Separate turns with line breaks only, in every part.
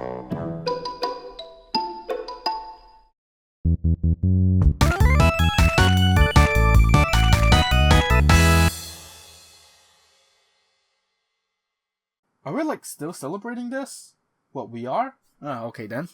Are we still celebrating this? What, we are? Oh, okay then.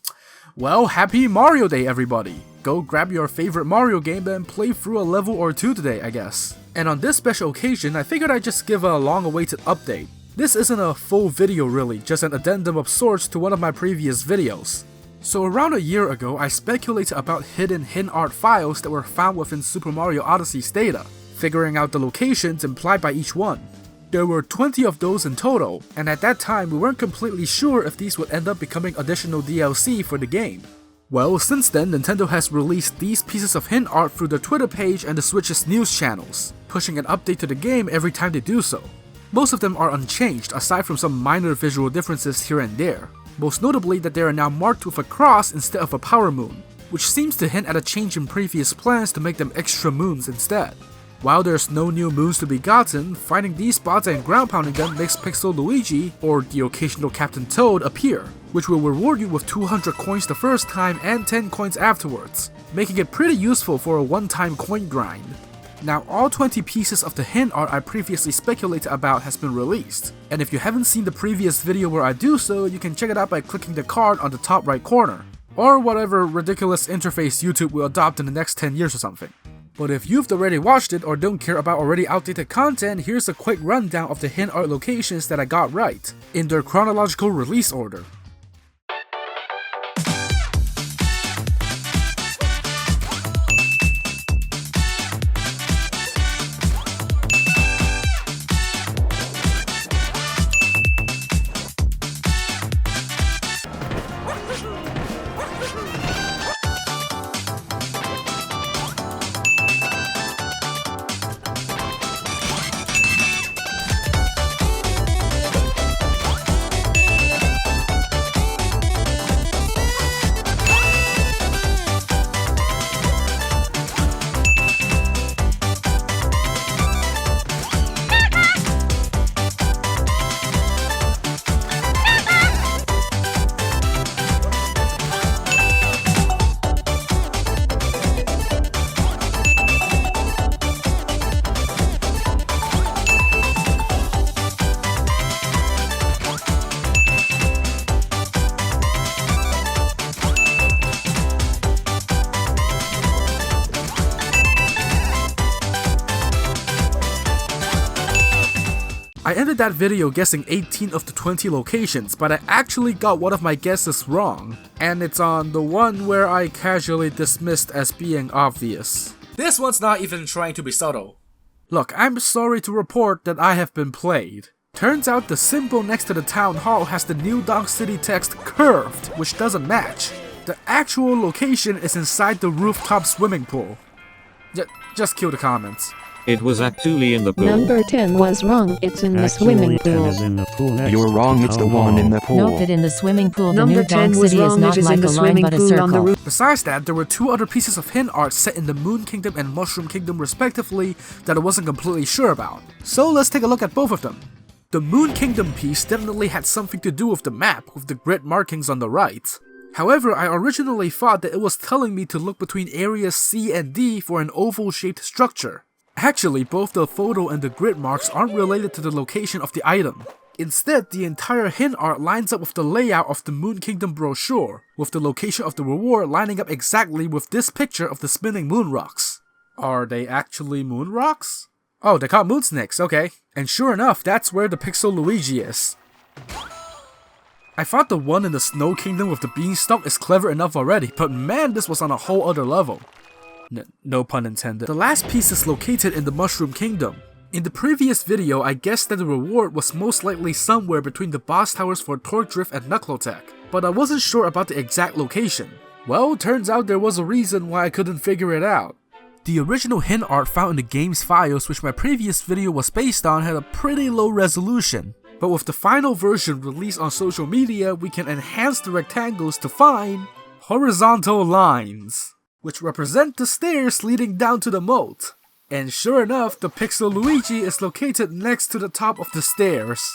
Well, happy Mario Day everybody! Go grab your favorite Mario game and play through a level or two today, I guess. And on this special occasion, I figured I'd just give a long-awaited update. This isn't a full video really, just an addendum of sorts to one of my previous videos. So around a year ago, I speculated about hidden art files that were found within Super Mario Odyssey's data, figuring out the locations implied by each one. There were 20 of those in total, and at that time we weren't completely sure if these would end up becoming additional DLC for the game. Well, since then, Nintendo has released these pieces of hint art through their Twitter page and the Switch's news channels, pushing an update to the game every time they do so. Most of them are unchanged, aside from some minor visual differences here and there, most notably that they are now marked with a cross instead of a power moon, which seems to hint at a change in previous plans to make them extra moons instead. While there's no new moons to be gotten, finding these spots and ground pounding them makes Pixel Luigi, or the occasional Captain Toad, appear, which will reward you with 200 coins the first time and 10 coins afterwards, making it pretty useful for a one-time coin grind. Now, all 20 pieces of the hint art I previously speculated about has been released, and if you haven't seen the previous video where I do so, you can check it out by clicking the card on the top right corner, or whatever ridiculous interface YouTube will adopt in the next 10 years or something. But if you've already watched it or don't care about already outdated content, here's a quick rundown of the hint art locations that I got right, in their chronological release order. I ended that video guessing 18 of the 20 locations, but I actually got one of my guesses wrong, and it's on the one where I casually dismissed as being obvious. This one's not even trying to be subtle. Look, I'm sorry to report that I have been played. Turns out the symbol next to the town hall has the New Donk City text curved, which doesn't match. The actual location is inside the rooftop swimming pool. Just cue the comments.
It was actually in the pool.
Number 10 was wrong, it's in the swimming pool.
You're wrong, it's the one in the pool.
Note that in the swimming pool, the
Number
New Donk
10 was
City is
wrong,
not
it is
like
in
a
the
line
swimming
but a
pool on the
circle.
roof.
Besides that, there were two other pieces of hint art set in the Moon Kingdom and Mushroom Kingdom respectively that I wasn't completely sure about. So let's take a look at both of them. The Moon Kingdom piece definitely had something to do with the map, with the grid markings on the right. However, I originally thought that it was telling me to look between areas C and D for an oval-shaped structure. Actually, both the photo and the grid marks aren't related to the location of the item. Instead, the entire hint art lines up with the layout of the Moon Kingdom brochure, with the location of the reward lining up exactly with this picture of the spinning moon rocks. Are they actually moon rocks? Oh, they're called moon snakes, okay. And sure enough, that's where the Pixel Luigi is. I thought the one in the Snow Kingdom with the beanstalk is clever enough already, but man, this was on a whole other level. No pun intended. The last piece is located in the Mushroom Kingdom. In the previous video, I guessed that the reward was most likely somewhere between the boss towers for Torque Drift and Knuckletech, but I wasn't sure about the exact location. Well, turns out there was a reason why I couldn't figure it out. The original hint art found in the game's files, which my previous video was based on, had a pretty low resolution. But with the final version released on social media, we can enhance the rectangles to find horizontal lines, which represent the stairs leading down to the moat. And sure enough, the Pixel Luigi is located next to the top of the stairs.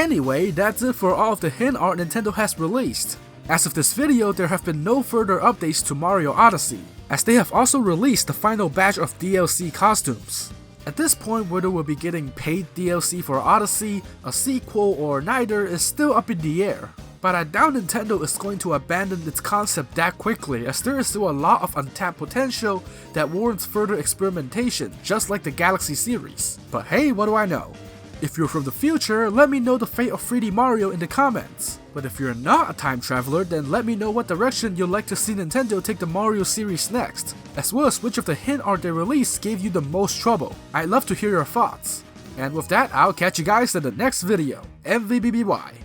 Anyway, that's it for all of the hint art Nintendo has released. As of this video, there have been no further updates to Mario Odyssey, as they have also released the final batch of DLC costumes. At this point, whether we'll be getting paid DLC for Odyssey, a sequel, or neither is still up in the air. But I doubt Nintendo is going to abandon its concept that quickly, as there is still a lot of untapped potential that warrants further experimentation, just like the Galaxy series. But hey, what do I know? If you're from the future, let me know the fate of 3D Mario in the comments. But if you're not a time traveler, then let me know what direction you'd like to see Nintendo take the Mario series next, as well as which of the hint art they released gave you the most trouble. I'd love to hear your thoughts. And with that, I'll catch you guys in the next video. MVBBY.